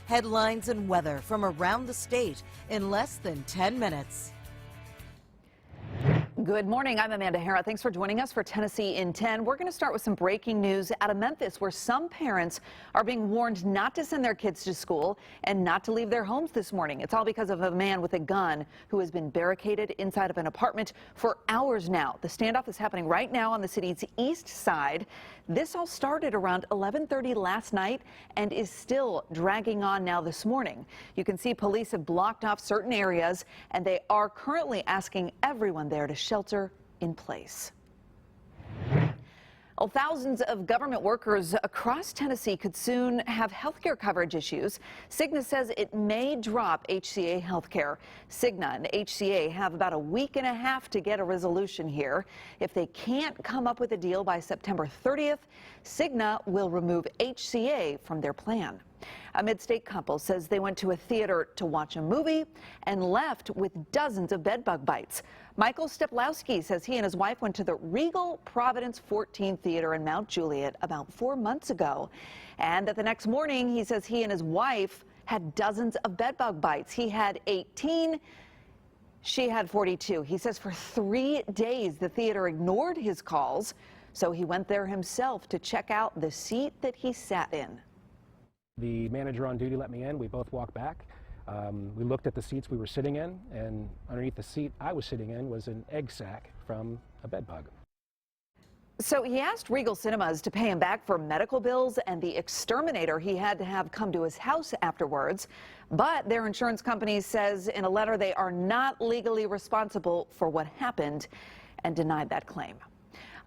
Headlines and weather from around the state in less than 10 minutes. Good morning. I'm Amanda Hara. Thanks for joining us for Tennessee in 10. We're going to start with some breaking news out of Memphis, where some parents are being warned not to send their kids to school and not to leave their homes this morning. It's all because of a man with a gun who has been barricaded inside of an apartment for hours now. The standoff is happening right now on the city's east side. This all started around 11:30 last night and is still dragging on now this morning. You can see police have blocked off certain areas, and they are currently asking everyone there to shelter in place. Well, thousands of government workers across Tennessee could soon have health care coverage issues. Cigna says it may drop HCA health care. Cigna and HCA have about a week and a half to get a resolution here. If they can't come up with a deal by September 30th, Cigna will remove HCA from their plan. A mid-state couple says they went to a theater to watch a movie and left with dozens of bedbug bites. Michael Steplowski says he and his wife went to the Regal Providence 14 Theater in Mount Juliet about 4 months ago. And that the next morning, he says he and his wife had dozens of bedbug bites. He had 18. She had 42. He says for 3 days, the theater ignored his calls. So he went there himself to check out the seat that he sat in. The manager on duty let me in. We both walked back. We looked at the seats we were sitting in, and underneath the seat I was sitting in was an egg sac from a bed bug. So he asked Regal Cinemas to pay him back for medical bills and the exterminator he had to have come to his house afterwards. But their insurance company says in a letter they are not legally responsible for what happened and denied that claim.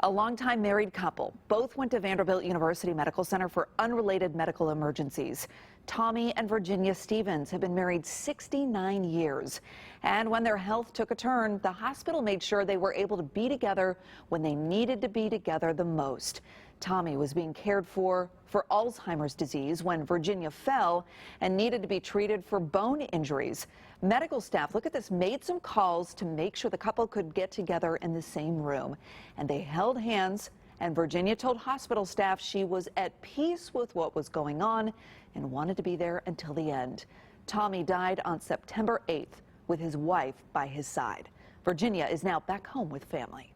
A longtime married couple both went to Vanderbilt University Medical Center for unrelated medical emergencies. Tommy and Virginia Stevens have been married 69 years. And when their health took a turn, the hospital made sure they were able to be together when they needed to be together the most. Tommy was being cared for Alzheimer's disease when Virginia fell and needed to be treated for bone injuries. Medical staff, look at this, made some calls to make sure the couple could get together in the same room. And they held hands, and Virginia told hospital staff she was at peace with what was going on and wanted to be there until the end. Tommy died on September 8th with his wife by his side. Virginia is now back home with family.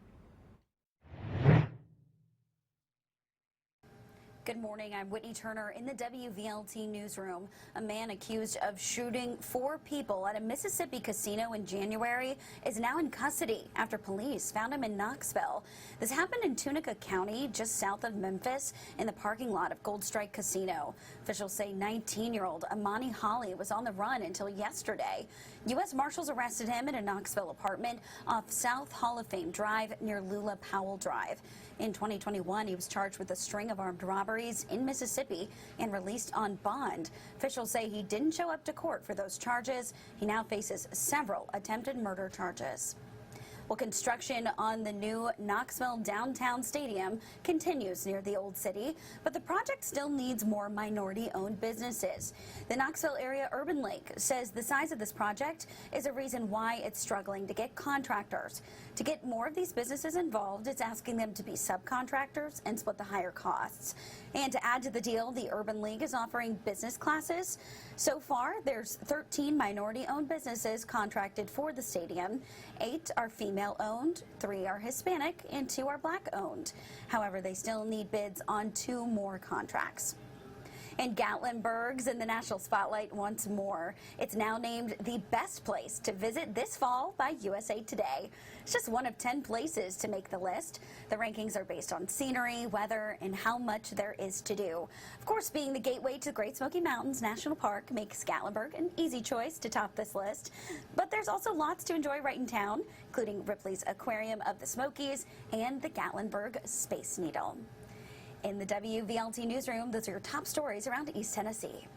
Good morning. I'm Whitney Turner in the WVLT newsroom. A man accused of shooting 4 people at a Mississippi casino in January is now in custody after police found him in Knoxville. This happened in Tunica County, just south of Memphis, in the parking lot of Gold Strike Casino. Officials say 19-year-old Amani Holly was on the run until yesterday. U.S. Marshals arrested him in a Knoxville apartment off South Hall of Fame Drive near Lula Powell Drive. In 2021, he was charged with a string of armed robberies in Mississippi and released on bond. Officials say he didn't show up to court for those charges. He now faces several attempted murder charges. Well, construction on the new Knoxville downtown stadium continues near the old city, but the project still needs more minority-owned businesses. The Knoxville Area Urban League says the size of this project is a reason why it's struggling to get contractors. To get more of these businesses involved, it's asking them to be subcontractors and split the higher costs. And to add to the deal, the Urban League is offering business classes. So far, there's 13 minority-owned businesses contracted for the stadium. 8 are female-owned, 3 are Hispanic, and 2 are Black-owned. However, they still need bids on 2 more contracts. And Gatlinburg's in the national spotlight once more. It's now named the best place to visit this fall by USA Today. It's just one of 10 places to make the list. The rankings are based on scenery, weather, and how much there is to do. Of course, being the gateway to the Great Smoky Mountains National Park makes Gatlinburg an easy choice to top this list. But there's also lots to enjoy right in town, including Ripley's Aquarium of the Smokies and the Gatlinburg Space Needle. In the WVLT newsroom, those are your top stories around East Tennessee.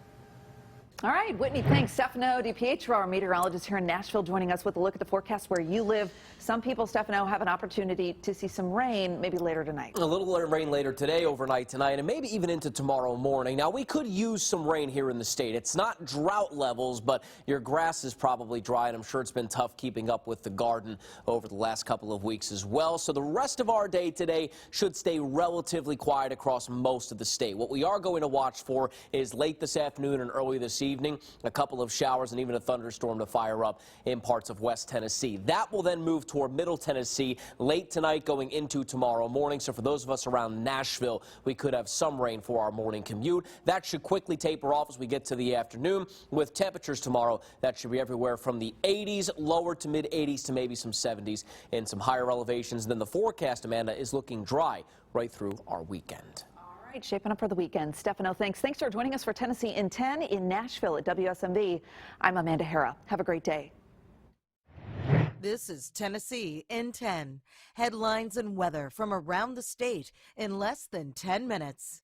All right, Whitney, thanks. Stefano DiPietro, our meteorologist here in Nashville, joining us with a look at the forecast where you live. Some people, Stefano, have an opportunity to see some rain maybe later tonight. A little rain later today, overnight tonight, and maybe even into tomorrow morning. Now, we could use some rain here in the state. It's not drought levels, but your grass is probably dry, and I'm sure it's been tough keeping up with the garden over the last couple of weeks as well. So the rest of our day today should stay relatively quiet across most of the state. What we are going to watch for is late this afternoon and early this evening. evening. A couple of showers and even a thunderstorm to fire up in parts of West Tennessee. That will then move toward Middle Tennessee late tonight going into tomorrow morning. So for those of us around Nashville, we could have some rain for our morning commute. That should quickly taper off as we get to the afternoon with temperatures tomorrow that should be everywhere from the 80s, lower to mid 80s to maybe some 70s in some higher elevations. Then the forecast, Amanda, is looking dry right through our weekend. All right, shaping up for the weekend. Stefano, thanks. Thanks for joining us for Tennessee in 10 in Nashville at WSMV. I'm Amanda Hara. Have a great day. This is Tennessee in 10. Headlines and weather from around the state in less than 10 minutes.